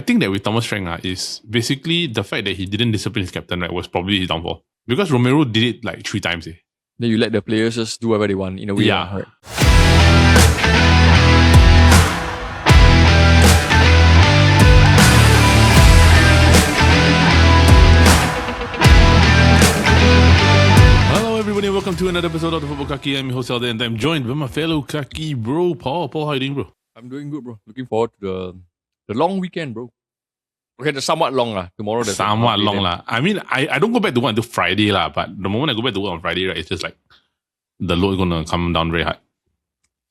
think that with Thomas Frank is basically the fact that he didn't discipline his captain, right, was probably his downfall. Because Romero did it like 3 times. Then you let the players just do whatever they want in a way. Yeah. Right? Hello everybody, welcome to another episode of the Football Kaki. I'm your host Alden, and I'm joined by my fellow Kaki bro, Paul. Paul, how are you doing, bro? I'm doing good, bro. Looking forward to the long weekend, bro. Okay, the somewhat long lah. Tomorrow there's somewhat long lah. I mean, I don't go back to work until Friday lah, but the moment I go back to work on Friday, right, it's just like the load is gonna come down very hard.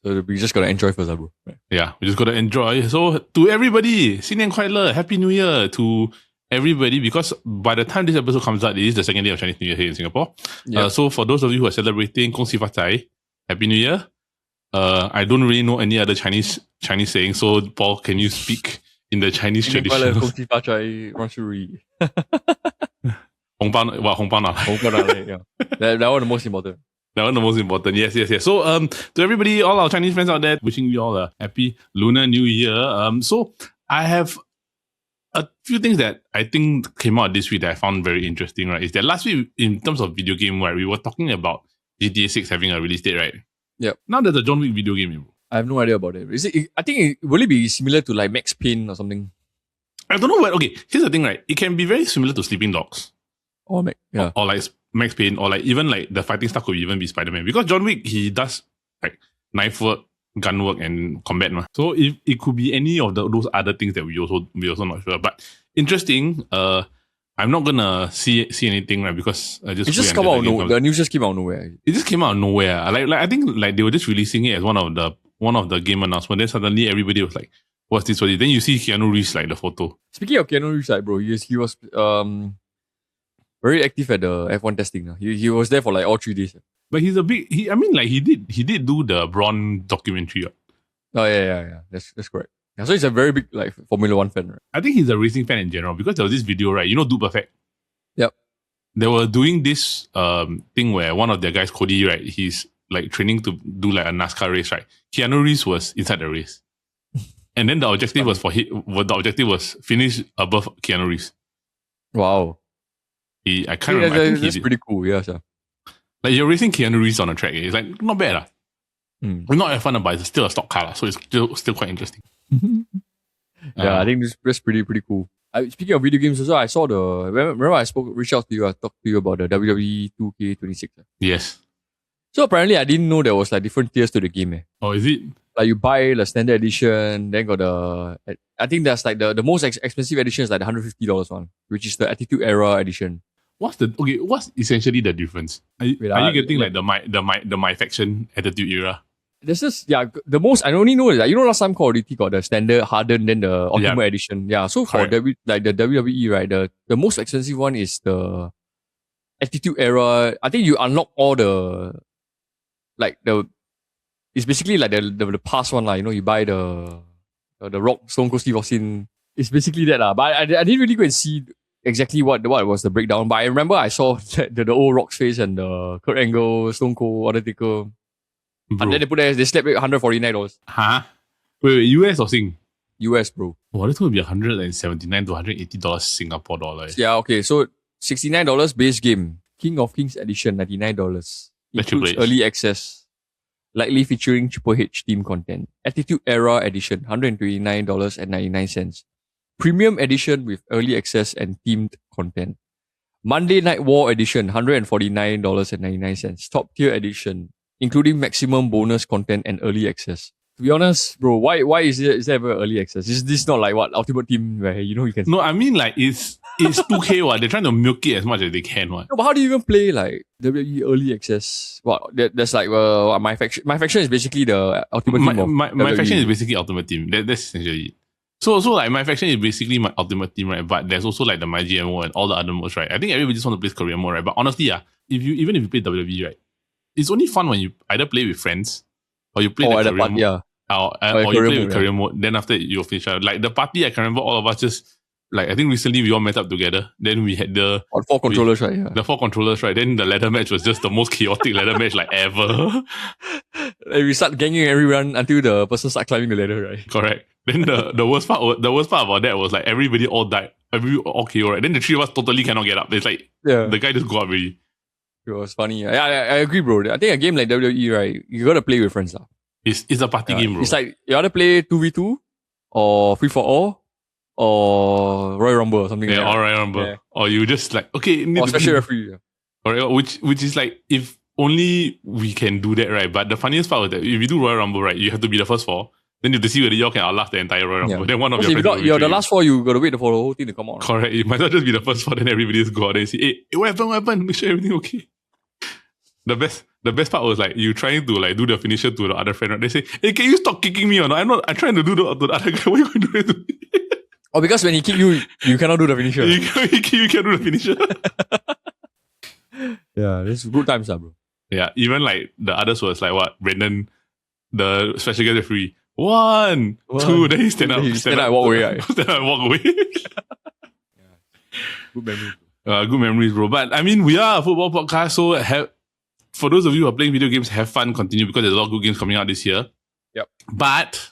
So we just gotta enjoy first, bro. Right. Yeah, we just gotta enjoy. So to everybody, 新年快乐, Happy New Year to everybody, because by the time this episode comes out, it is the second day of Chinese New Year here in Singapore. Yeah. So for those of you who are celebrating, 恭喜发财, Happy New Year. I don't really know any other Chinese saying, so Paul, can you speak in the Chinese tradition? 恭喜发财，万事如意。红包拿来。红包拿来, yeah. That one the most important. That one the most important. Yes. So to everybody, all our Chinese friends out there, wishing you all a happy Lunar New Year. So I have a few things that I think came out this week that I found very interesting, right? Is that last week, in terms of video game, right, we were talking about GTA 6 having a release date, right? Yep. Now there's a John Wick video game. I have no idea about it. Will it be similar to like Max Payne or something? I don't know what. Okay, here's the thing, right? It can be very similar to Sleeping Dogs. Or like Max Payne, or like even like the fighting stuff could even be Spider-Man. Because John Wick, he does like knife work, gun work, and combat. So it could be any of those other things that we also not sure. But interesting, I'm not gonna see anything, right? Because it just come out of nowhere. The news just came out of nowhere. It just came out of nowhere. Like I think like they were just releasing it as one of the game announcements. Then suddenly everybody was like, "What's this? What's this?" Then you see Keanu Reeves like the photo. Speaking of Keanu Reeves, like bro, he was very active at the F1 testing. He was there for like all 3 days. But he's a big. He did do the Braun documentary. Oh yeah. That's correct. Yeah, so he's a very big like Formula 1 fan, right? I think he's a racing fan in general, because there was this video, right? You know, Dude Perfect. Yep. They were doing this thing where one of their guys, Cody, right? He's like training to do like a NASCAR race, right? Keanu Reeves was inside the race, and then the objective was finish above Keanu Reeves. Wow. I can't remember. That's pretty cool. Yeah, sure. Like you're racing Keanu Reeves on a track. It's like not bad. It's not F1, but it's still a stock car, so it's still quite interesting. Yeah, I think that's pretty cool. Speaking of video games, also I saw remember I reached out to you. I talked to you about the WWE 2K26. Yes. So apparently I didn't know there was like different tiers to the game. Oh, is it? Like you buy the standard edition, then got I think that's like the most expensive edition is like the $150 one, which is the Attitude Era edition. What's essentially the difference? Are you getting like the My Faction Attitude Era? This is the most I only know is that last time Call of Duty got the standard hardened, then the Ultimate edition. Yeah, so for the WWE, right, the most expensive one is the Attitude Era. I think you unlock all it's basically like the past one, like you buy the Rock, Stone Cold Steve Austin. It's basically that lah. But I didn't really go and see exactly what was the breakdown. But I remember I saw the old Rock's face and the Kurt Angle, Stone Cold, Undertaker. Bro. And then they slapped it $149. Huh? Wait, US or Sing? US, bro. Wow, that's going to be $179 to $180 Singapore dollars. Yeah, okay. So $69 base game. King of Kings edition, $99. Includes early access. Likely featuring Triple H team content. Attitude Era edition, $129.99. Premium edition with early access and themed content. Monday Night War edition, $149.99. Top tier edition, including maximum bonus content and early access. To be honest, bro, why is there ever early access? Is this not like what Ultimate Team where you can? No, I mean like it's 2K. What they're trying to milk it as much as they can. What? No, but how do you even play like WWE early access? What there's like My Faction. My Faction is basically the Ultimate Team. My Faction is basically Ultimate Team. That's essentially it. So like My Faction is basically my Ultimate Team, right? But there's also like the My GMO and all the other modes, right? I think everybody just want to play career mode, right? But honestly, even if you play WWE, right, it's only fun when you either play with friends or you play the career mode. Or you play with career mode. Then after you finish out. Like the party, I can remember all of us just like I think recently we all met up together. Then we had the 4 controllers, right? Yeah. The 4 controllers, right? Then the ladder match was just the most chaotic ladder match like ever. Like we start ganging everyone until the person start climbing the ladder, right? Correct. Then the worst part about that was like everybody all died. All KO, right? Then the three of us totally cannot get up. It's like the guy just go up already. It was funny. Yeah, I agree, bro. I think a game like WWE, right, you gotta play with friends. It's a party game, bro. It's like you either play 2v2 or free for all or Royal Rumble or something like that. Or Royal Rumble. Yeah. Or you just like, okay, or special referee. Yeah. Or which is like, if only we can do that, right? But the funniest part was that if you do Royal Rumble, right, you have to be the first four. Then you have to see whether you all can outlast the entire Royal Rumble. Then one of your friends you're the last four, you gotta wait for the whole thing to come out. Correct. You might not just be the first four, then everybody just go out and say, hey, what happened? Make sure everything okay. The best part was like you trying to like do the finisher to the other friend, right? They say, hey, can you stop kicking me or not? I'm trying to do to the other guy. What are you going to do it to me? Oh, because when he kick you, you cannot do the finisher. You can't do the finisher. Yeah, this is good times, bro. Yeah, even like the others was like what? Brandon, the special guest referee. 1, 2, then he stand up. Stand up, walk away. Right? Stand up, walk away. Yeah. Good memories. Good memories, bro. But I mean, we are a football podcast, so for those of you who are playing video games, have fun, continue, because there's a lot of good games coming out this year. Yep. But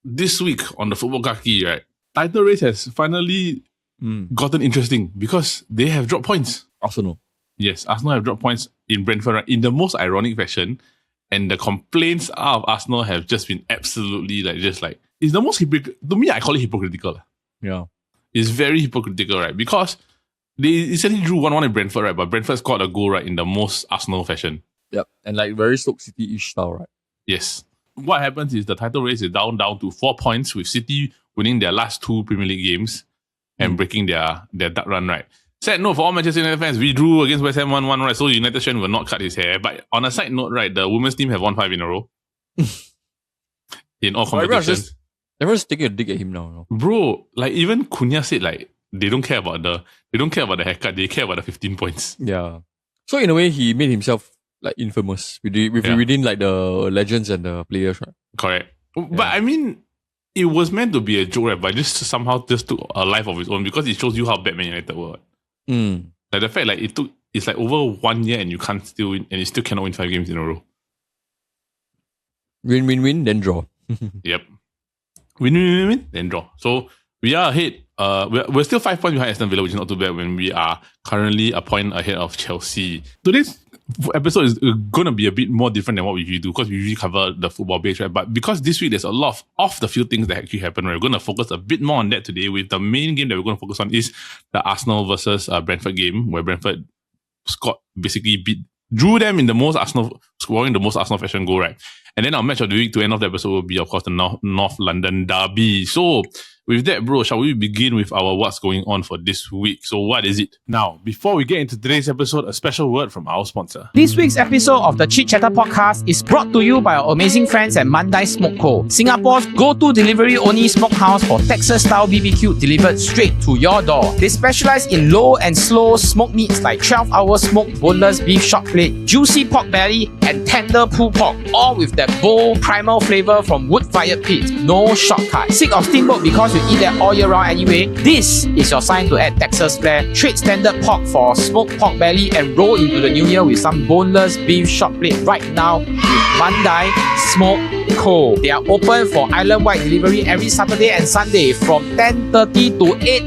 this week on the Football Kaki, right, title race has finally gotten interesting because they have dropped points. Arsenal. Yes, Arsenal have dropped points in Brentford, right, in the most ironic fashion. And the complaints of Arsenal have just been absolutely it's the most to me, I call it hypocritical. Yeah. It's very hypocritical, right? Because they essentially drew 1-1 in Brentford, right? But Brentford scored a goal, right, in the most Arsenal fashion. Yep. And like very Stoke City-ish style, right? Yes. What happens is the title race is down to 4 points, with City winning their last 2 Premier League games and breaking their duck run, right? Sad note for all Manchester United fans, we drew against West Ham 1-1, right? So United Shen will not cut his hair. But on a side note, right, the women's team have won 5 in a row. In all competitions. Everyone's taking a dig at him now. Bro, like even Cunha said, like, they don't care about the haircut, they care about the 15 points. Yeah. So in a way, he made himself like infamous within like the legends and the players, right? Correct. Yeah. But I mean, it was meant to be a joke, right? But just somehow just took a life of its own, because it shows you how bad Man United were. Like the fact, like it's like over 1 year and you can't still win, and you still cannot win 5 games in a row. Win, then draw. Yep. Win, then draw. So we are ahead. We're still 5 points behind Aston Villa, which is not too bad, when we are currently a point ahead of Chelsea. Today's episode is going to be a bit more different than what we usually do, because we usually cover the football base, right? But because this week there's a lot of off the field things that actually happen, right? We're going to focus a bit more on that today, with the main game that we're going to focus on is the Arsenal versus Brentford game, where Brentford drew them in the most Arsenal, scoring the most Arsenal fashion goal, right? And then our match of the week to end of the episode will be, of course, the North London derby. So with that, bro, shall we begin with our what's going on for this week? So what is it? Now, before we get into today's episode, a special word from our sponsor. This week's episode of the Chit Chatter Podcast is brought to you by our amazing friends at Mandai Smoke Co, Singapore's go-to delivery-only smokehouse for Texas-style BBQ delivered straight to your door. They specialize in low and slow smoke meats like 12-hour smoked boneless beef short plate, juicy pork belly, and tender pulled pork, all with that bold, primal flavor from wood-fired pits. No shortcut. Sick of steamboat because you eat that all year round anyway? This is your sign to add Texas flair. Trade standard pork for smoked pork belly and roll into the new year with some boneless beef short plate right now with Mandai Smoke Co. They are open for island-wide delivery every Saturday and Sunday from 10:30 to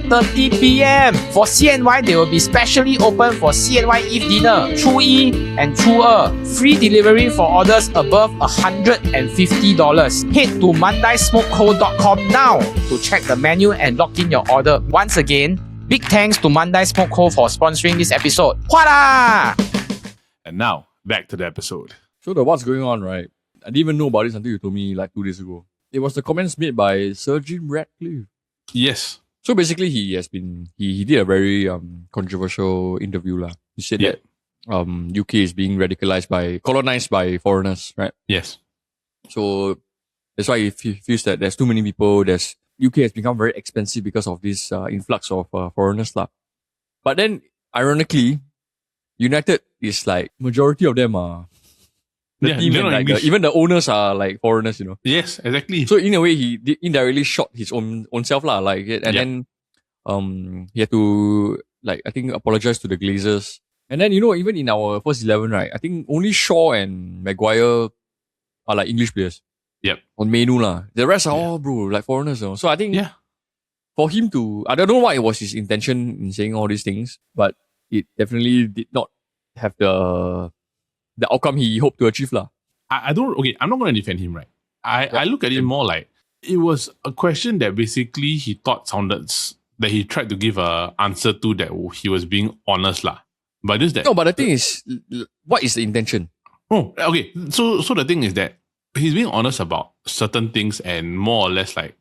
8:30 p.m. For CNY, they will be specially open for CNY Eve dinner, 初一 and 初二. Free delivery for orders above $150. Head to mandaismokeco.com now to check the menu and lock in your order. Once again, big thanks to Mandai Smoke Co for sponsoring this episode. Huada! And now, back to the episode. So the what's going on, right? I didn't even know about this until you told me like 2 days ago. It was the comments made by Sir Jim Ratcliffe. Yes. So basically, he did a very controversial interview lah. He said that UK is being colonized by foreigners, right? Yes. So that's why he feels that there's too many people. UK has become very expensive because of this influx of foreigners lah. But then, ironically, United is like majority of them are. The team and like even the owners are like foreigners, you know. Yes, exactly. So in a way, he indirectly shot his own self lah, like, and then he had to like I think apologize to the Glazers. And then even in our first 11, right, I think only Shaw and Maguire are like English players. Yep. On menu lah. The rest are all, bro, like foreigners. You know? So I think Yeah. for him to, I don't know what was his intention in saying all these things, but it definitely did not have the outcome he hoped to achieve lah. I'm not going to defend him, right? I look at it more like it was a question that basically he thought sounded, that he tried to give a answer to, that he was being honest lah. But just that. No, but the thing is, what is the intention? Oh, okay. So the thing is that he's being honest about certain things and more or less like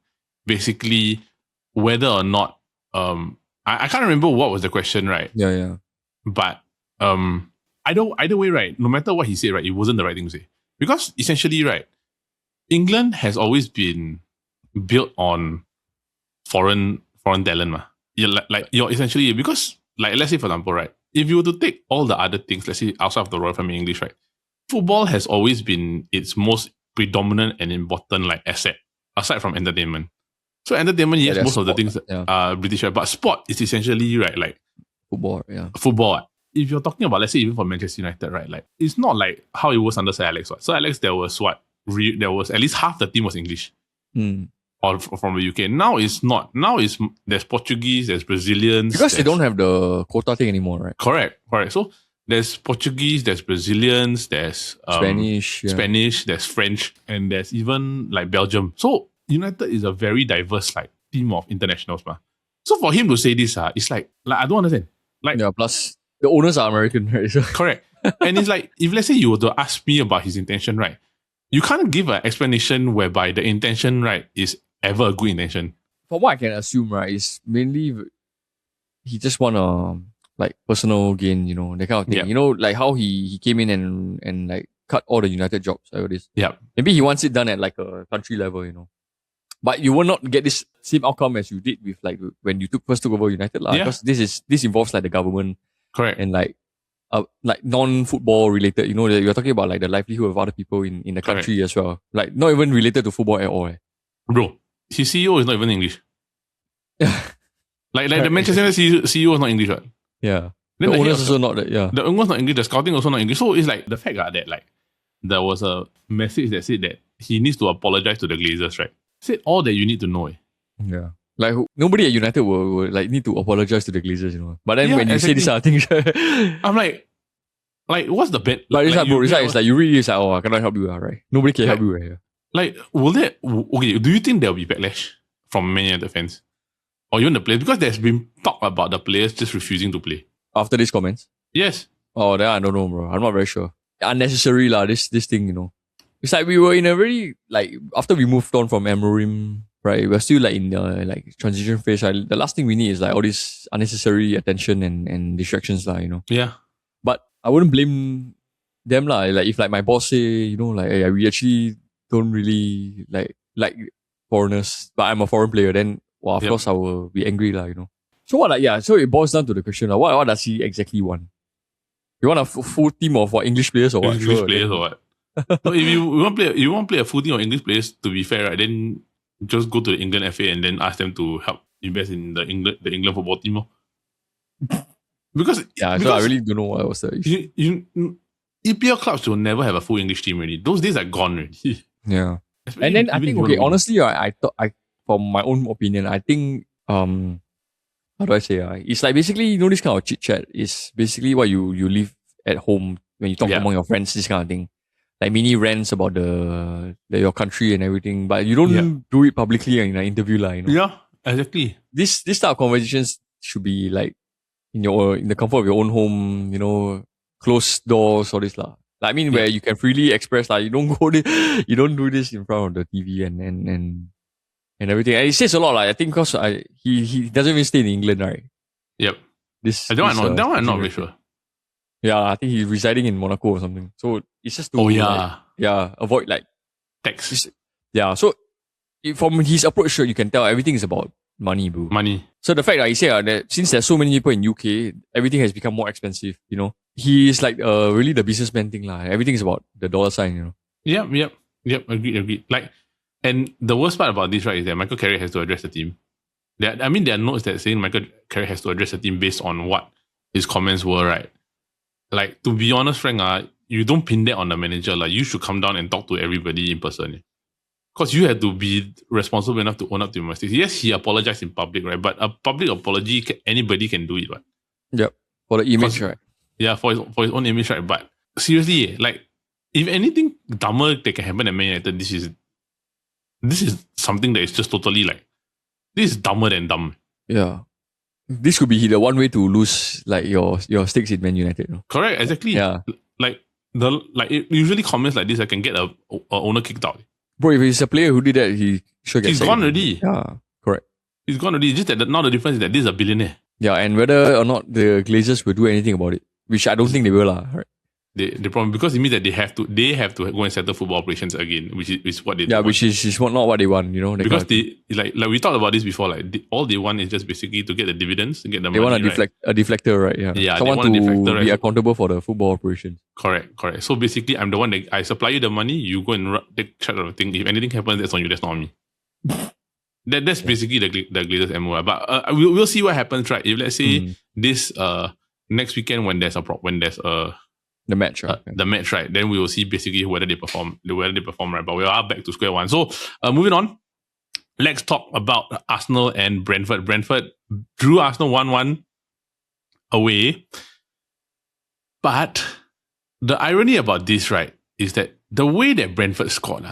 basically whether or not I can't remember what was the question, right? Yeah. But either way, right, no matter what he said, right, it wasn't the right thing to say. Because essentially, right, England has always been built on foreign talent. You're essentially, because like let's say for example, right, if you were to take all the other things, let's say outside of the royal family English, right, football has always been its most predominant and important like asset, aside from entertainment. So entertainment, yes, most sport, of the things are British, right? But sport is essentially, right, like football, yeah. Football. If you're talking about, let's say even for Manchester United, right, like it's not like how it was under Sir Alex. What? So Alex, there was at least half the team was English. Or from the UK. Now it's not. Now there's Portuguese, there's Brazilians. Because they don't have the quota thing anymore, right? Correct. So there's Portuguese, there's Brazilians, there's Spanish, there's French, and there's even like Belgium. So United is a very diverse like team of internationals, man. So for him to say this, it's like I don't understand. Like, yeah, plus the owners are American, right? So. Correct. And it's like, if let's say you were to ask me about his intention, right, you can't give an explanation whereby the intention, right, is ever a good intention. From what I can assume, right, is mainly he just want like personal gain, you know, that kind of thing. Yep. You know, like how he came in and like cut all the United jobs, like all this. Yeah. Maybe he wants it done at like a country level, you know. But you will not get this same outcome as you did with like when you first took over United, lah. Because this involves like the government. Correct. And like non-football related, you know, you're talking about like the livelihood of other people in the country as well. Like not even related to football at all. Bro, his CEO is not even English. like the Manchester United CEO is not English, right? Yeah. Then the owners also not that, yeah. The owners not English, the scouting also not English. So it's like the fact that like there was a message that said that he needs to apologize to the Glazers, right? Said all that you need to know. Yeah. Like nobody at United will like need to apologize to the Glazers, you know. But then when you say these other things, I'm like what's the bet? But it's like, bro, it's like you read it, it's like, oh, I cannot help you, right? Nobody can help you right here. Like, do you think there'll be backlash from Man United fans? Or even the players? Because there's been talk about the players just refusing to play. After these comments? Yes. Oh, then I don't know, bro. I'm not very sure. Unnecessary lah, this thing, you know. It's like we were in a very, like, after we moved on from Amorim, right, we're still like in the like transition phase, right? The last thing we need is like all this unnecessary attention and distractions lah, you know. Yeah. But I wouldn't blame them lah. Like if like my boss say, you know, like hey, we actually don't really like foreigners, but I'm a foreign player, then of course I will be angry lah, you know. So what so it boils down to the question like, what does he exactly want? You want a full team of what, English players or what? English players or what? So if you want to play a full team of English players, to be fair, right, then just go to the England FA and then ask them to help invest in the England football team. Because I really don't know what was the issue. EPL clubs will never have a full English team already. Those days are gone already. Yeah. And then I think, honestly, I from my own opinion, I think, how do I say, it's like basically, you know, this kind of chit chat is basically what you live at home when you talk among your friends, this kind of thing. Like mini rants about your country and everything, but you don't do it publicly in an interview, you know. Yeah, exactly. This type of conversations should be like in the comfort of your own home, you know, closed doors, all this lah. Like, I mean, where you can freely express, like you don't do this in front of the TV and everything. And it says a lot, like I think because he doesn't even stay in England, right? Yep. That one I'm not very sure. Yeah, I think he's residing in Monaco or something. So it's just to avoid like tax. Yeah, so from his approach, you can tell everything is about money, bro. Money. So the fact that he said that since there's so many people in UK, everything has become more expensive, you know. He is like really the businessman thing lah. Everything is about the dollar sign, you know. Yep. Agreed. Like, and the worst part about this, right, is that Michael Carrick has to address the team. There are notes that saying Michael Carrick has to address the team based on what his comments were, right? Like, to be honest, Frank, you don't pin that on the manager. Like, you should come down and talk to everybody in person. Because you had to be responsible enough to own up to your mistakes. Yes, he apologized in public, right? But a public apology, anybody can do it, right? Yep. For the image, right? Yeah, for his own image, right? But seriously, like, if anything dumber that can happen at Man United, this is something that is just totally like, this is dumber than dumb. Yeah. This could be the one way to lose like your stakes in Man United. You know? Correct, exactly. Yeah. Usually comments like this, I can get a owner kicked out. Bro, if he's a player who did that, he should get He's sacked. gone already. Yeah, correct. He's gone already. Just that now the difference is that this is a billionaire. Yeah, and whether or not the Glazers will do anything about it, which I don't think they will, right? The problem, because it means that they have to go and settle football operations again, which is what they Yeah, want. which is not what they want, you know. Because they like we talked about this before, like all they want is just basically to get the dividends, to get the they money. Want a deflector, right? Yeah. Yeah, Someone they want a deflector, to be right? accountable for the football operations. Correct. So basically, I'm the one that I supply you the money, you go and take charge of the thing. If anything happens, that's on you, that's not on me. That's basically the Glazers MO. But we'll see what happens, right? If let's say this next weekend when there's the match, right? The match, right? Then we will see basically whether they perform, right? But we are back to square one. So moving on, let's talk about Arsenal and Brentford. Brentford drew Arsenal 1-1 away. But the irony about this, right, is that the way that Brentford scored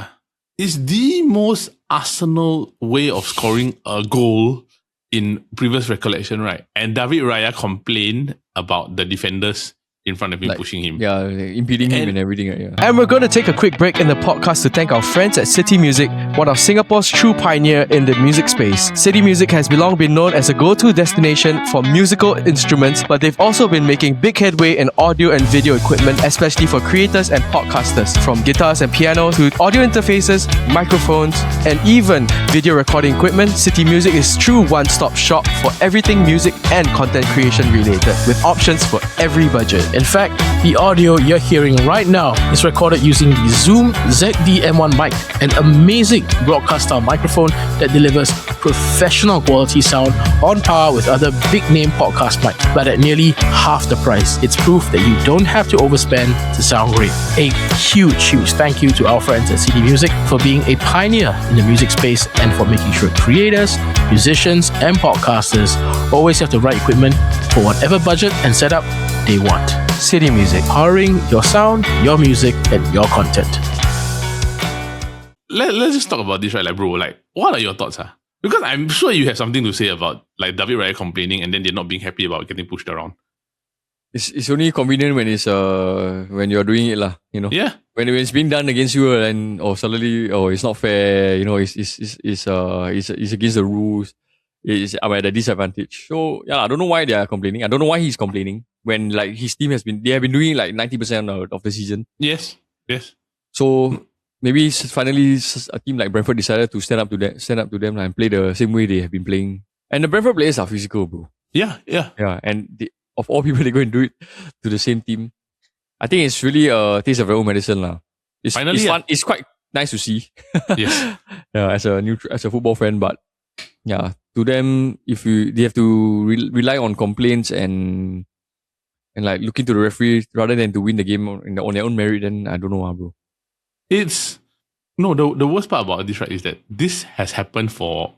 is the most Arsenal way of scoring a goal in previous recollection, right? And David Raya complained about the defenders in front of him, pushing him. Yeah, impeding him and everything. Yeah. And we're going to take a quick break in the podcast to thank our friends at City Music, one of Singapore's true pioneer in the music space. City Music has long been known as a go-to destination for musical instruments, but they've also been making big headway in audio and video equipment, especially for creators and podcasters. From guitars and pianos to audio interfaces, microphones, and even video recording equipment, City Music is true one-stop shop for everything music and content creation related, with options for every budget. In fact, the audio you're hearing right now is recorded using the Zoom ZD-M1 mic, an amazing broadcast-style microphone that delivers professional quality sound on par with other big-name podcast mics, but at nearly half the price. It's proof that you don't have to overspend to sound great. A huge thank you to our friends at CD Music for being a pioneer in the music space and for making sure creators, musicians, and podcasters always have the right equipment for whatever budget and setup they want. City Music, powering your sound, your music, and your content. Let's just talk about this, right? Like, bro, like, what are your thoughts? Because I'm sure you have something to say about like David Raya complaining and then they're not being happy about getting pushed around. It's only convenient when it's when you're doing it you know. Yeah. When it's being done against you and suddenly it's not fair, you know, it's against the rules. I'm at a disadvantage. So yeah, I don't know why they are complaining. I don't know why he's complaining when like his team they have been doing like 90% of the season. Yes. So maybe finally a team like Brentford decided to stand up to them and play the same way they have been playing. And the Brentford players are physical, bro. Yeah. And of all people, they go and do it to the same team. I think it's really a taste of their own medicine, It's fun. It's quite nice to see. Yes. Yeah, as a football fan, but yeah, to them, they have to rely on complaints and like looking to the referee rather than to win the game on their own merit, then I don't know, bro. The worst part about this, right, is that this has happened for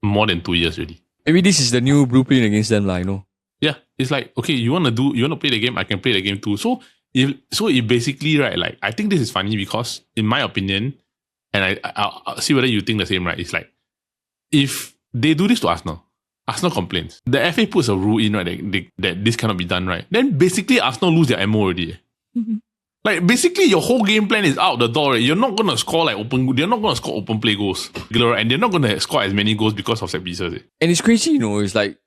more than 2 years already. Maybe this is the new blueprint against them, you know. Yeah, it's like, okay, you want to play the game, I can play the game too. So it basically, right, like, I think this is funny because in my opinion, and I'll see whether you think the same, right, it's like, if they do this to Arsenal complains, the FA puts a rule in, right, that this cannot be done, right, then basically Arsenal lose their MO already. Mm-hmm. Like, basically your whole game plan is out the door, right? You're not going to score they're not going to score open play goals, and they're not going to score as many goals because of set pieces. And it's crazy, you know, it's like,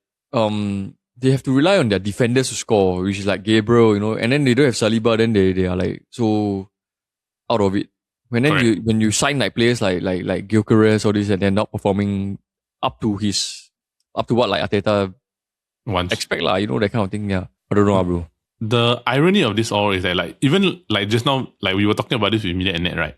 they have to rely on their defenders to score, which is like Gabriel, you know, and then they don't have Saliba, then they are like so out of it. When you sign like players like Gyokeres or this, and they're not performing up to what like Arteta expect, you know, that kind of thing. Yeah, I don't know, bro. The irony of this all is that, like, even like just now, like we were talking about this with Media and Net, right?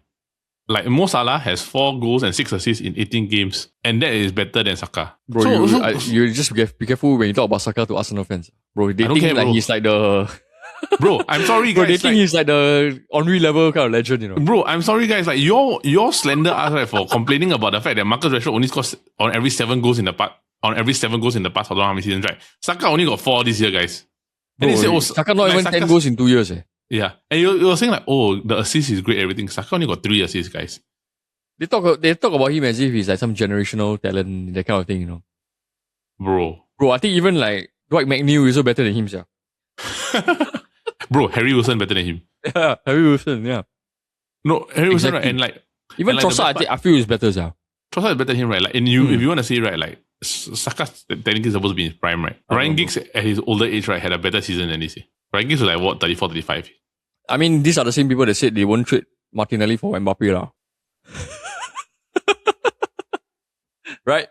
Like, Mo Salah has 4 goals and 6 assists in 18 games, and that is better than Saka. Bro, you just be careful when you talk about Saka to Arsenal fans. Bro, they think like he's like the Bro, I'm sorry, Bro, guys. they think he's like the Henry level kind of legend, you know. Bro, I'm sorry, guys. Like, you're slender us, right, for complaining about the fact that Marcus Rashford only scores on every 7 goals in the past. On every 7 goals in the past, I don't know how many seasons, right? Saka only got 4 this year, guys. Bro, And they say, Saka not even 10 goals in 2 years. Yeah. And you're saying like, oh, the assist is great, everything. Saka only got 3 assists, guys. They talk about him as if he's like some generational talent, that kind of thing, you know. Bro, I think even like Dwight McNeil is also better than him, yeah. Bro, Harry Wilson better than him. Yeah, Harry Wilson, yeah. No, Harry Wilson, Exactly. right? And like, Even and like Trossard, I feel is better, yeah. Trossard is better than him, right? Like, and if you want to say, right, like, Saka's technically supposed to be in his prime, right? Ryan Giggs at his older age, right, had a better season than this. Ryan Giggs was like, what, 34, 35? I mean, these are the same people that said they won't trade Martinelli for Mbappe, lah. Right?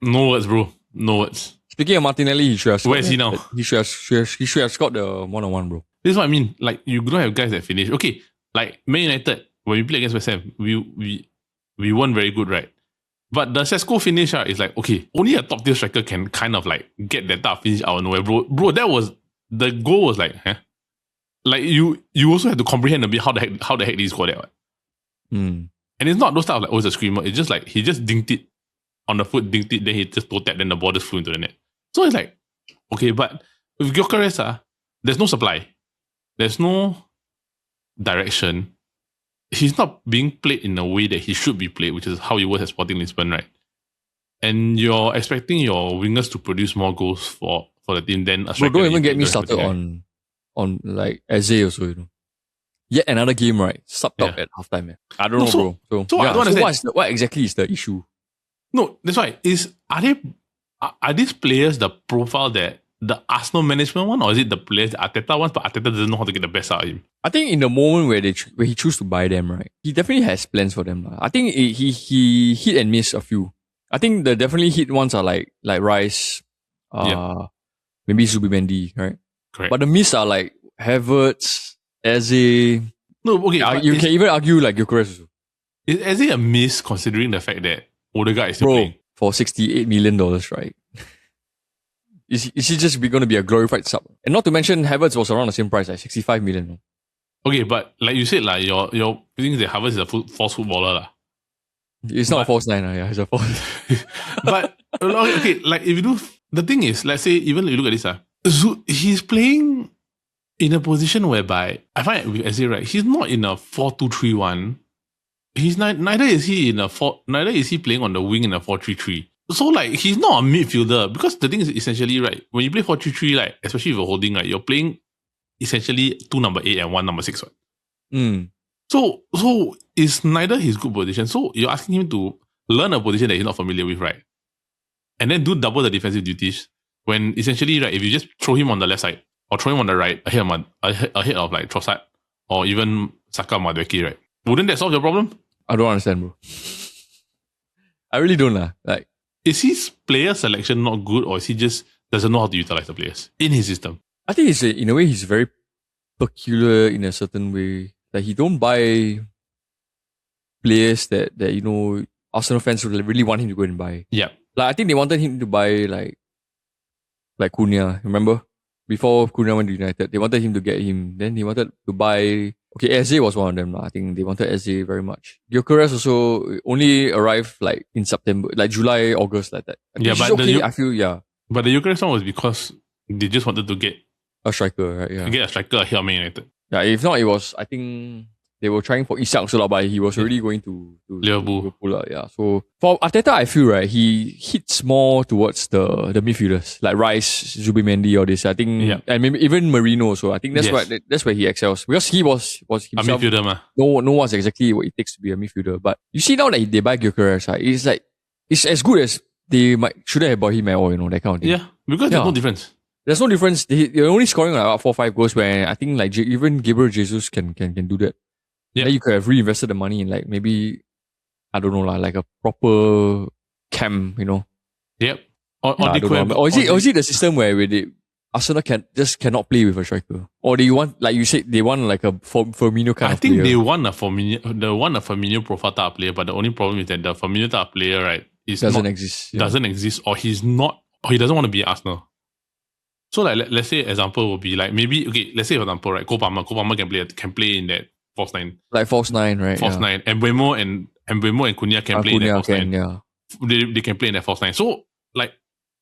No words, bro. No words. Speaking of Martinelli, he should have scored. Where is he now? He should have scored the one-on-one, bro. This is what I mean. Like, you don't have guys that finish. Okay, like, Man United, when we play against West Ham, we weren't very good, right? But the Sesko finish is like, okay, only a top tier striker can kind of like get that type of finish out of nowhere, bro. Bro, that was, the goal was like, Like, you also have to comprehend a bit how the heck did he score that one. And it's not those type of like, oh, it's a screamer. It's just like, he just dinked it on the foot, dinked it, then he just toe tapped, then the ball just flew into the net. So it's like, okay, but with Gyokeres, there's no supply. There's no direction. He's not being played in a way that he should be played, which is how he was at Sporting Lisbon, right? And you're expecting your wingers to produce more goals for the team than a striker. Bro, don't even get me started on like Eze also, you know. Yet another game, right? Subbed out at halftime, man. I don't know, bro. So I don't understand. What exactly is the issue? No, that's why. Are these players the profile that the Arsenal management want, or is it the players that Arteta wants, but Arteta doesn't know how to get the best out of him? I think in the moment where he choose to buy them, right, he definitely has plans for them. I think he hit and miss a few. I think the definitely hit ones are like Rice, maybe Zubimendi, right? Correct. But the miss are like Havertz, Eze. No, okay. You can even argue like Gyokeres also. Is Eze a miss considering the fact that Odegaard is still playing? For $68 million, right? Is he just going to be a glorified sub? And not to mention, Havertz was around the same price, like 65 million. Okay, but like you said, like your feeling that Havertz is a false footballer, lah. It's not a false nine, yeah, it's a false. But okay, like if you do, the thing is, let's say even if you look at this, he's playing in a position whereby I find with Eze, right, he's not in a 4-2-3-1. He's neither is he playing on the wing in a 4-3-3. So like he's not a midfielder, because the thing is essentially, right, when you play 4-3-3, like especially if you're holding, right, you're playing essentially 2 number 8 and 1 number 6, right? So it's neither his good position. So you're asking him to learn a position that he's not familiar with, right? And then do double the defensive duties, when essentially, right, if you just throw him on the left side or throw him on the right ahead of like Trossard or even Saka Madueke, right? Wouldn't that solve your problem? I don't understand, bro. I really don't lah. Like, is his player selection not good, or is he just doesn't know how to utilize the players in his system? I think in a way he's very peculiar in a certain way. Like, he don't buy players that you know Arsenal fans would really want him to go and buy. Yeah. Like, I think they wanted him to buy like Cunha. Remember? Before Cunha went to United, they wanted him to get him. Then he wanted to buy. Okay, Eze was one of them. I think they wanted Eze very much. Gyokeres also only arrived like in September, like July, August, like that. Yeah, but okay, I feel, yeah. But the Gyokeres one was because they just wanted to get a striker, right? Yeah. To get a striker ahead of Man United. Yeah, if not, it was, I think they were trying for Isak also, but he was already going to Liverpool. Yeah. So for Arteta, I feel, right, he hits more towards the midfielders like Rice, Zubimendi, or this. I think, and maybe even Marino. So I think that's where he excels, because he was himself. A midfielder, man. No one's exactly what it takes to be a midfielder. But you see now that they buy Gyokeres, right, it's like it's as good as they shouldn't have bought him at all. You know, that kind of thing. Yeah, because there's no difference. There's no difference. They're only scoring like 4-5 goals, where I think like even Gabriel Jesus can do that. Yeah, then you could have reinvested the money in like maybe, I don't know, like a proper camp, you know. Yep. Or is it the system where Arsenal cannot play with a striker, or they want, like you said, they want like a Firmino kind of player? I think they want a Firmino profile type player, but the only problem is that the Firmino type player, right, doesn't exist, or he doesn't want to be at Arsenal. So like let's say example would be like maybe okay, let's say for example, right, Cole Palmer can play in that false nine. Like false nine, right? False nine. And Buemo and Cunha can play in that false nine. Yeah. They can play in that false nine. So like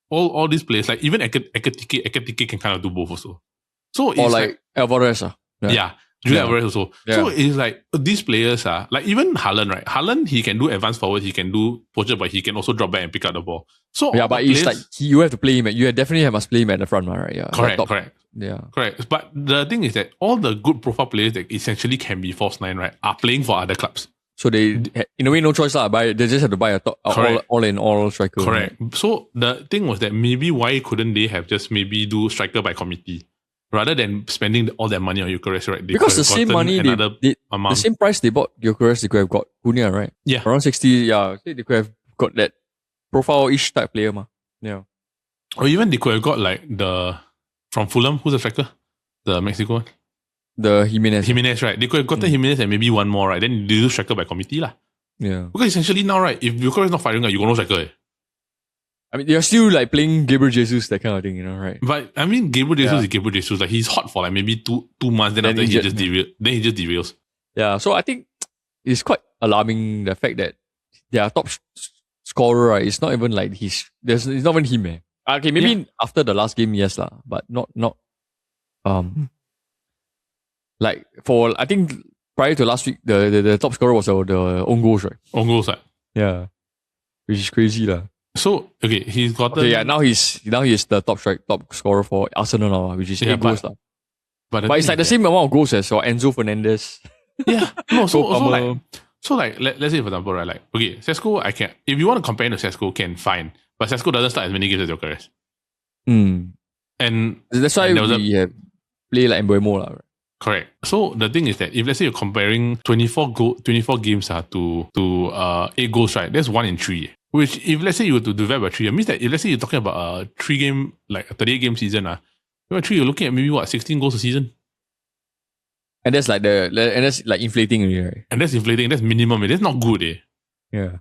all these players, like even Ekatike can kind of do both also. So it's or like Alvarez. Yeah. Julian Alvarez also. Yeah. So it's like these players are like even Haaland, right? Haaland, he can do advanced forward, he can do poacher, but he can also drop back and pick up the ball. So yeah, but it's like you have to play him. You definitely must play him at the front, right? Yeah. Correct. Yeah. Correct. But the thing is that all the good profile players that essentially can be false nine, right, are playing for other clubs. So they, in a way, no choice lah. They just have to buy a top, all striker. Correct. Right? So the thing was that maybe why couldn't they have just maybe do striker by committee rather than spending all that money on Gyokeres, right? Because the same money, the same price they bought Gyokeres, they could have got Cunha, right? Yeah. Around 60, yeah. They could have got that profile-ish type player, ma. Yeah. Or even they could have got like from Fulham, who's the striker? The Mexico one? The Jimenez, right? They could have gotten Jimenez and maybe one more, right? Then they do striker by committee lah. Yeah. Because essentially now, right, if Gyokeres is not firing, you got no striker. I mean, they're still like playing Gabriel Jesus, that kind of thing, you know, right? But I mean, Gabriel Jesus is Gabriel Jesus. Like he's hot for like maybe two months. Then after he just derails. Yeah. So I think it's quite alarming the fact that their top scorer, right, it's not even like it's not even him. Okay, maybe after the last game, yes lah, but not like for I think prior to last week, the top scorer was the own goals, right? Own goals, right? Yeah, which is crazy lah. So okay, he's gotten. Okay, yeah, now he's the top scorer for Arsenal now, which is 8 goals lah. But it's like the same amount of goals as Enzo Fernandez. Yeah, no. So like let's say for example, right? Like okay, Sesko, I can if you want to compare to Sesko, can fine, but Sesko doesn't start as many games as Gyokeres. And that's why we have play like Mbeumo lah. Right? Correct. So the thing is that if let's say you're comparing 24 games to 8 goals, right? That's 1 in 3. Which if let's say you were to divide by 3, it means that if let's say you're talking about a 3-game, like a 38-game season, you're looking at maybe 16 goals a season. And that's like that's like inflating, right? And that's inflating. That's minimum. That's not good, Yeah.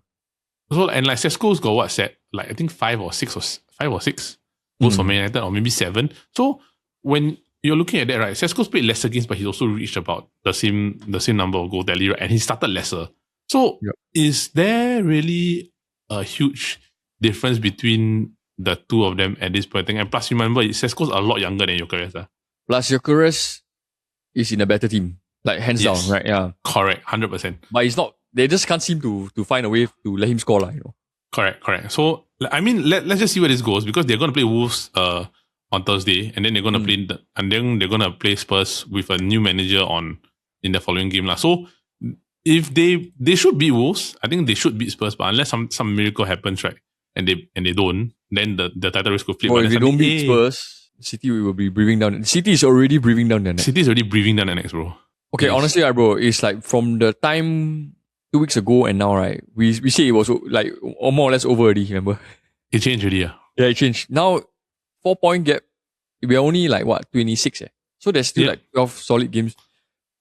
So and like Sesko's got what set? Like I think 5 or 6 goals for Man United, or maybe 7. So when you're looking at that, right? Sesko's played lesser games, but he's also reached about the same number of goal tally, right? And he started lesser. So is there really a huge difference between the two of them at this point? And plus, remember, Sesko's a lot younger than Gyokeres. Plus, Gyokeres is in a better team, like hands down, right? Yeah, correct, 100%. But it's not. They just can't seem to find a way to let him score, like, you know. Correct. So I mean, let's just see where this goes, because they're going to play Wolves on Thursday, and then they're going to play they're going to play Spurs with a new manager in the following game lah. So if they should beat Wolves, I think they should beat Spurs, but unless some miracle happens, right, and they don't, then the title risk will flip. Or if they don't beat Spurs, City will be breathing down. City is already breathing down the neck. City is already breathing down the neck, bro. Okay, honestly, bro, it's like from the time 2 weeks ago and now, right, we say it was like more or less over already, remember? It changed already, Yeah, it changed. Now, 4-point gap, we're only like, 26, So there's still like 12 solid games.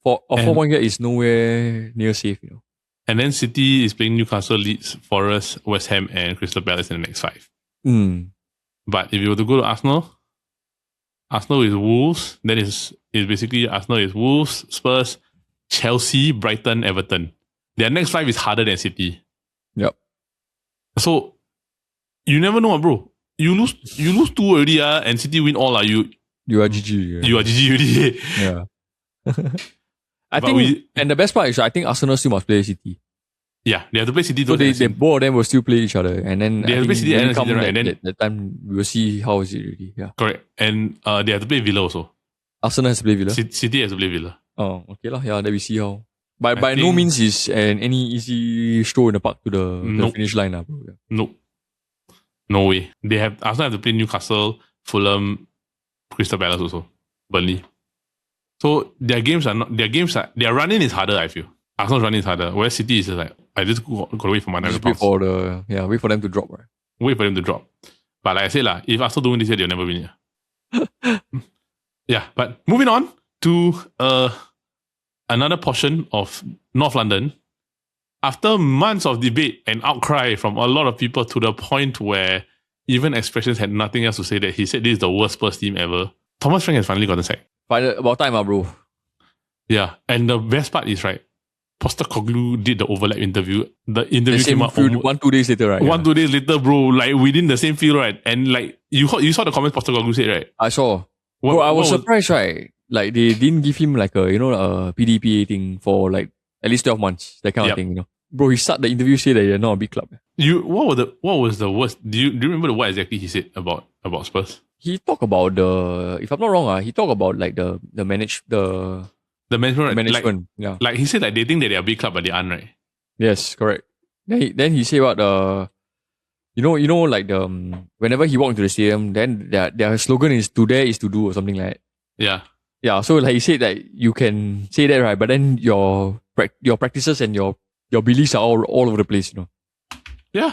A 4-point gap is nowhere near safe, you know. And then City is playing Newcastle, Leeds, Forest, West Ham, and Crystal Palace in the next 5. But if you were to go to Arsenal is Wolves. Then it's basically Arsenal is Wolves, Spurs, Chelsea, Brighton, Everton. Their next 5 is harder than City. Yep. So you never know, bro. You lose 2 already, and City win all, you are GG. You are GG already. Yeah. I think, and the best part is I think Arsenal still must play City. Yeah, they have to play City. So they both of them will still play each other, and then they have to play City and City, right? And then that time we will see how is it really. Yeah, correct. And they have to play Villa also. Arsenal has to play Villa. City has to play Villa. Oh, okay lah. Yeah, then we see how. By no means is any easy stroll in the park to the finish line, bro. Yeah. Nope. No way. Arsenal have to play Newcastle, Fulham, Crystal Palace also, Burnley. So their running is harder, I feel. Arsenal's running is harder. Whereas City is just like, I just gotta wait for my next wait for them to drop, right? Wait for them to drop. But like I said, if Arsenal don't win this year, they'll never win it. Yeah, but moving on to another portion of North London. After months of debate and outcry from a lot of people to the point where even expressions had nothing else to say that he said this is the worst Spurs team ever. Thomas Frank has finally gotten sacked. About time, bro. Yeah, and the best part is, right, Postecoglu did the overlap interview. The interview came out 1-2 days later, right? 1-2 days later, bro, like within the same field, right? And like you saw the comments Postecoglu said, right? I saw. Bro, I was surprised, right? Like they didn't give him like a PDPA thing for like at least 12 months, that kind of thing, Bro, he started the interview say that you're not a big club. What was the worst? Do you remember what exactly he said about Spurs? He talked about if I'm not wrong, he talked about like the management. Like, yeah. Like he said like they think that they're a big club but they aren't, right? Yes, correct. Then he said what like whenever he walked into the stadium, then their slogan is "to dare is to do" or something like that. Yeah. Yeah. So like he said that you can say that, right? But then your practices and your beliefs are all over the place, Yeah.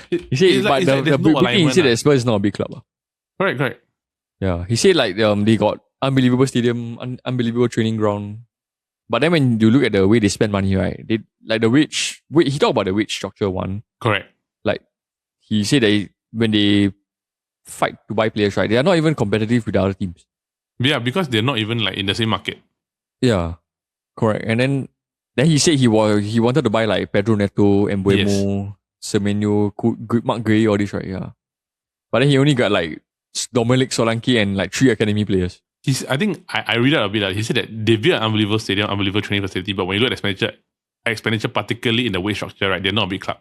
He said, but the big thing he said that Spurs is not a big club. Correct. Yeah. He said like they got unbelievable stadium, unbelievable training ground. But then when you look at the way they spend money, right? They like the wage. He talked about the wage structure one. Correct. Like he said that when they fight to buy players, right, they are not even competitive with the other teams. Yeah, because they're not even like in the same market. Yeah, correct. And then he said he wanted to buy like Pedro Neto, Mbuemo, Semenyo, Mark Gray, all this, right? Yeah. But then he only got like Dominic Solanke and like 3 academy players. I think I read out a bit. He said that they built an unbelievable stadium, unbelievable training facility, but when you look at expenditure, particularly in the wage structure, right, they're not a big club.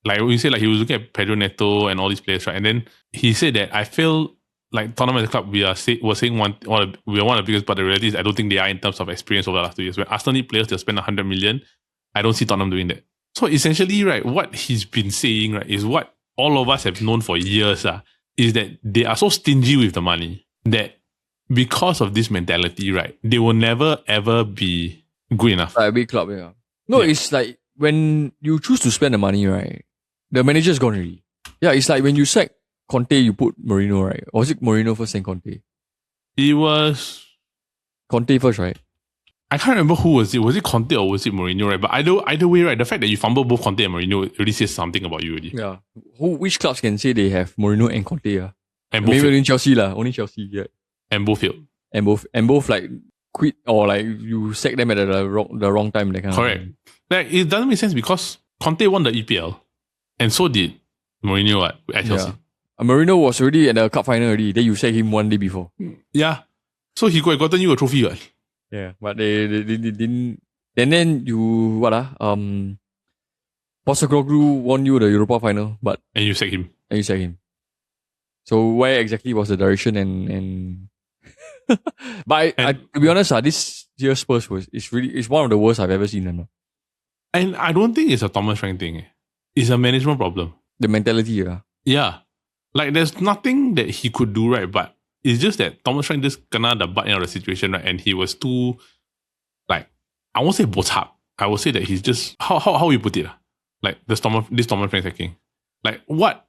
Like when you say like he was looking at Pedro Neto and all these players, right, and then he said that I feel like Tottenham as a club, we are saying we are one of the biggest, but the reality is I don't think they are in terms of experience over the last 2 years. When Arsenal need players to spend 100 million, I don't see Tottenham doing that. So essentially, right, what he's been saying, right, is what all of us have known for years, is that they are so stingy with the money that because of this mentality, right, they will never ever be good enough. Like a big club, yeah. No, it's like when you choose to spend the money, right, the manager's gone already. Yeah, it's like when you sack Conte, you put Mourinho, right? Or was it Mourinho first and Conte? It was Conte first, right? I can't remember who was it. Was it Conte or was it Mourinho, right? But either way, right, the fact that you fumble both Conte and Mourinho really says something about you already. Yeah. Which clubs can say they have Mourinho and Conte? And maybe only Chelsea lah. Only Chelsea, yeah. And both failed. And both like quit or like you sack them at the wrong time. That kind Correct. Of thing. Like it doesn't make sense because Conte won the EPL, and so did Mourinho at Chelsea. Yeah. Mourinho was already at the cup final already. Then you sack him one day before. Yeah. So he could have gotten you a trophy, right? Yeah, but they didn't. And then you Postecoglu won you the Europa final, and you sack him. So where exactly was the direction and but to be honest, this year's Spurs it's one of the worst I've ever seen. And I don't think it's a Thomas Frank thing. It's a management problem. The mentality, yeah. Yeah. Like there's nothing that he could do, right? But it's just that Thomas Frank just kena the butt end of the situation, right? And he was too, like, I won't say botak. I will say that he's just, how you put it? Like this Thomas Frank sacking. Like what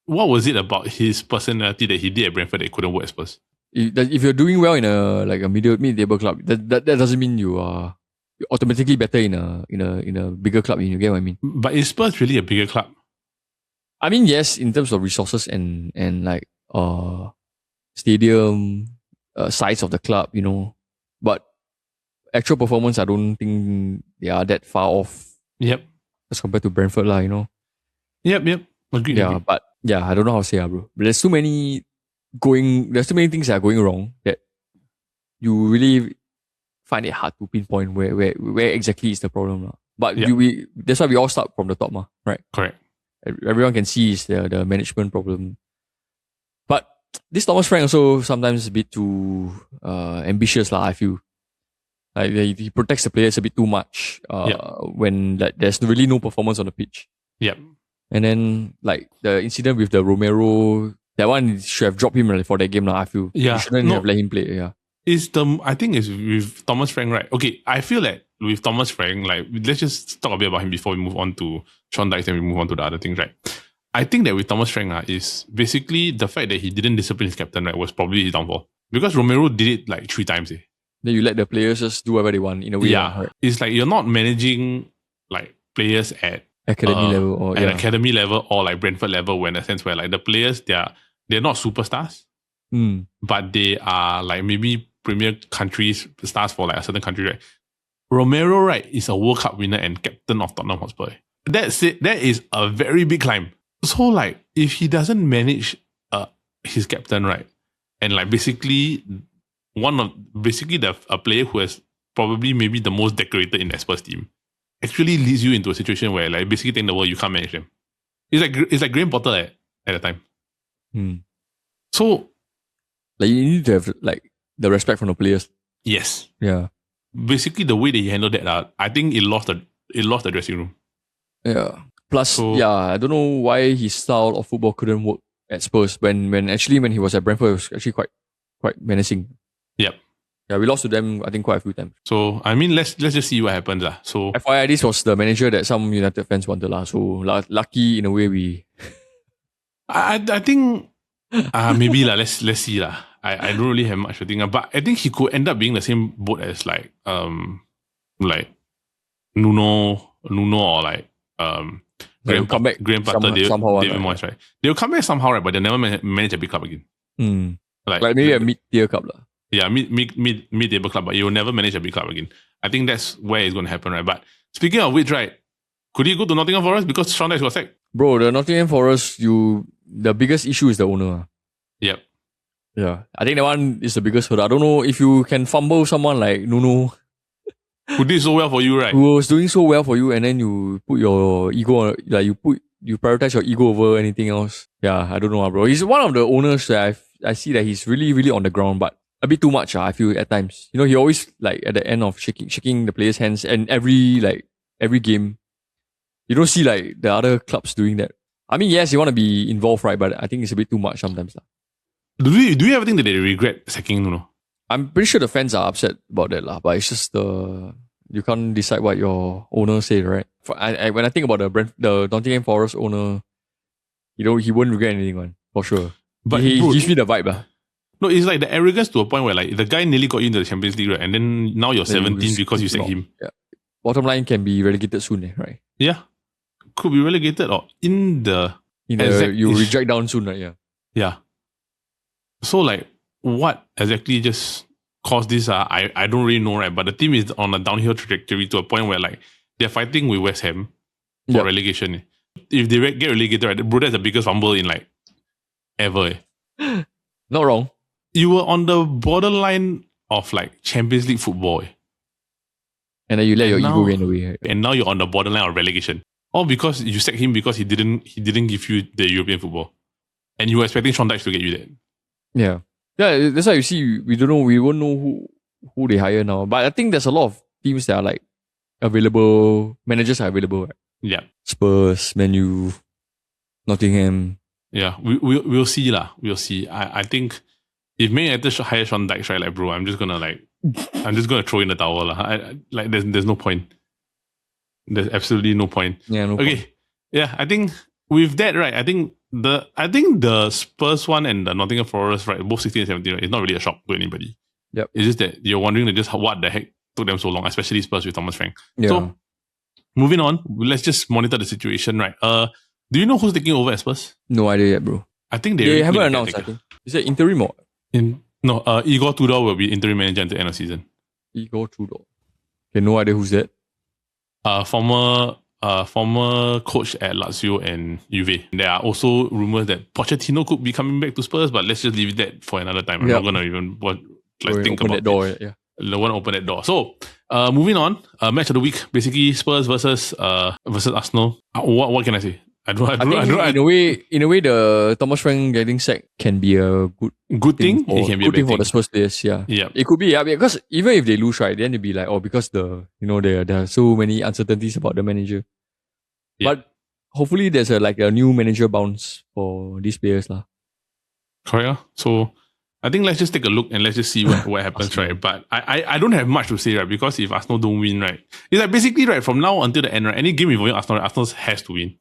was it about his personality that he did at Brentford that couldn't work at Spurs? If you're doing well in a mid-table club, that doesn't mean you're automatically better in a bigger club. You get what I mean? But is Spurs really a bigger club? I mean, yes, in terms of resources and like stadium, size of the club, but actual performance, I don't think they are that far off. Yep. As compared to Brentford, Yep. Agreed. Yeah, but yeah, I don't know how to say, bro. But there's too many things that are going wrong that you really find it hard to pinpoint where exactly is the problem. But that's why we all start from the top, right? Correct. Everyone can see is the management problem. But this Thomas Frank also sometimes a bit too ambitious, I feel. Like he protects the players a bit too much when there's really no performance on the pitch. Yep. And then like the incident with the Romero, that one should have dropped him for that game. I feel. Yeah. You shouldn't have let him play. Yeah. I think it's with Thomas Frank, right? Okay, I feel that with Thomas Frank, like let's just talk a bit about him before we move on to Sean Dyche and we move on to the other things, right? I think that with Thomas Frank is basically the fact that he didn't discipline his captain, right, was probably his downfall. Because Romero did it like 3 times. Then you let the players just do whatever they want in a way. Yeah. Right? It's like you're not managing like players at academy level or academy level or like Brentford level, where in a sense where like the players they're not superstars, but they are like maybe premier countries stars for like a certain country, right? Romero, right, is a World Cup winner and captain of Tottenham Hotspur. That's it. That is a very big climb. So like if he doesn't manage his captain, right, and like basically a player who has probably maybe the most decorated in the Spurs team actually leads you into a situation where like basically think the world you can't manage them. It's like Graham Potter at the time. So like you need to have like the respect from the players. Yes. Yeah. Basically the way that he handled that, I think it lost the dressing room. Yeah. Plus, I don't know why his style of football couldn't work at Spurs when he was at Brentford, it was actually quite menacing. Yep. Yeah, we lost to them, I think, quite a few times. So, I mean, let's just see what happens. So, FYI, this was the manager that some United fans wanted. So, lucky in a way we... I think... maybe let's see. I don't really have much to think. But I think he could end up being the same boat as like Nuno or like... Graham Potter, David Moyes, right? They'll come back somehow, right? But they'll never manage a big club again. Like maybe a mid-tier club. Yeah, mid-table club, but he will never manage a big club again. I think that's where it's going to happen, right? But speaking of which, right, could he go to Nottingham Forest because Sean Dyche got sacked? Bro, the Nottingham Forest, the biggest issue is the owner. Yep. Yeah, I think that one is the biggest hurdle. I don't know if you can fumble someone like Nuno, who did so well for you, right? Who was doing so well for you, and then you put your ego, like you prioritize your ego over anything else. Yeah, I don't know, bro. He's one of the owners that I see that he's really, really on the ground, but a bit too much, I feel at times. You know, he always like at the end of shaking the players' hands, and every game, you don't see like the other clubs doing that. I mean, yes, you want to be involved, right? But I think it's a bit too much sometimes. Do you ever think that they regret sacking Nuno? I'm pretty sure the fans are upset about that, but it's just you can't decide what your owner said, right? When I think about the Nottingham Forest owner, he won't regret anything, man, for sure. But he gives me the vibe. No, it's like the arrogance to a point where like the guy nearly got you into the Champions League, right? And then now you're 17 because you sacked him. Yeah. Bottom line can be relegated soon, right? Yeah. Could be relegated or you reject down soon, right? Yeah. Yeah. So like what exactly just caused this? I don't really know, right? But the team is on a downhill trajectory to a point where like they're fighting with West Ham for relegation. If they get relegated, right, bro, that's the biggest fumble in like ever. Not wrong. You were on the borderline of like Champions League football. And then you let your ego get away. Right? And now you're on the borderline of relegation. All because you sacked him because he didn't give you the European football. And you were expecting Sean Dyche to get you that. Yeah. Yeah, that's why you see we won't know who they hire now. But I think there's a lot of teams that are like available, managers are available, right? Yeah. Spurs, Man Utd, Nottingham. Yeah, we'll see lah. We'll see. I think if Man Utd should hire Sean Dyche, right, like bro, I'm just gonna throw in the towel lah. Like there's no point. There's absolutely no point. Yeah, no point. Yeah, I think with that, right, I think the Spurs one and the Nottingham Forest, right, both 16 and 17, right, it's not really a shock to anybody. Yep. It's just that you're wondering just what the heck took them so long, especially Spurs with Thomas Frank. Yeah. So moving on, let's just monitor the situation, right? Do you know who's taking over at Spurs? No idea yet, bro. I think they haven't announced, I think. Is it interim or? Igor Tudor will be interim manager until the end of season. Igor Tudor. Okay, no idea who's that. Former coach at Lazio and Juve. There are also rumors that Pochettino could be coming back to Spurs, but let's just leave that for another time. I'm not gonna even think about that door. it. Yeah. I don't want to open that door. So, moving on, match of the week, basically Spurs versus Arsenal. What can I say? I think in a way, the Thomas Frank getting sacked can be a good thing. It can be a good thing bad for the Spurs players. Yeah, yeah. It could be. Yeah, because even if they lose, right, then it'd be like, because there are so many uncertainties about the manager. Yeah. But hopefully, there's a new manager bounce for these players, lah. Correct. So I think let's just take a look and let's just see what happens, right? But I don't have much to say, right? Because if Arsenal don't win, right, it's like basically, right, from now until the end, right, any game involving Arsenal has to win.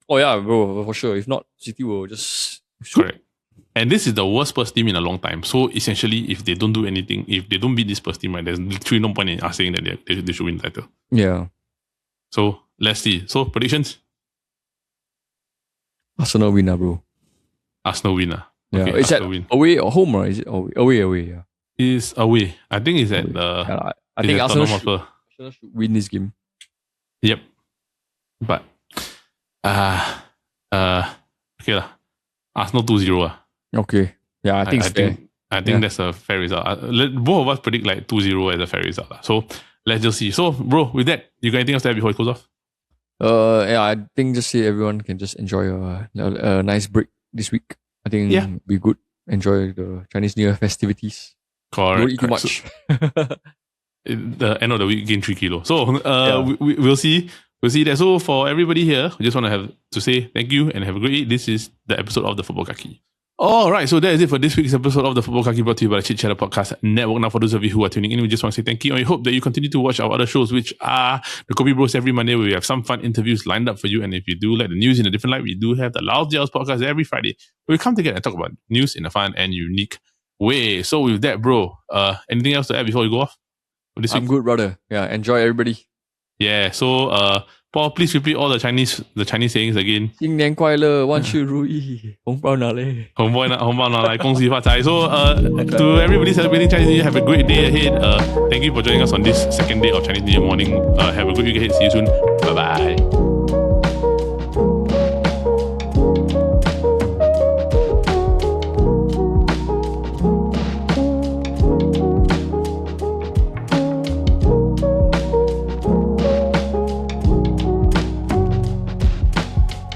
Oh yeah, bro, for sure. If not, City will just... Correct. And this is the worst Spurs team in a long time. So essentially, if they don't do anything, if they don't beat this Spurs team, right, there's literally no point in us saying that they should win the title. Yeah. So let's see. So predictions? Arsenal winner, bro. Arsenal winner. Yeah, Okay, is it away or home or is it away? Away, yeah. Is away. I think it's at Yeah, I it's think at Arsenal Tottenham Hotspur. should win this game. Yep. But okay lah. Arsenal 2-0 lah. Okay. Yeah, I think it's fair. I think that's a fair result. Both of us predict like 2-0 as a fair result lah. So let's just see. So bro, with that, you got anything else to add before it goes off? Yeah, I think just say everyone can just enjoy a nice break this week. I think be good. Enjoy the Chinese New Year festivities. Correct. Don't eat too much. The end of the week, gain 3 kilos. So we'll see. We'll see that. So for everybody here, we just want to have to say thank you and have a great week. This is the episode of the Football Kaki. Alright, so that is it for this week's episode of the Football Kaki, brought to you by the Chit Chatter Podcast Network. Now, for those of you who are tuning in, we just want to say thank you, and we hope that you continue to watch our other shows, which are the Kobe Bros every Monday, where we have some fun interviews lined up for you. And if you do like the news in a different light, we do have the Loud Gels podcast every Friday, where we come together and talk about news in a fun and unique way. So with that, bro, anything else to add before we go off? I'm good, brother. Yeah, enjoy everybody. Yeah, so Paul, please repeat all the Chinese sayings again. 新年快乐，万事如意，红包拿来。红包拿来，恭喜发财. So to everybody celebrating Chinese New Year, have a great day ahead. Thank you for joining us on this second day of Chinese New Year morning. Have a good week ahead. See you soon. Bye bye.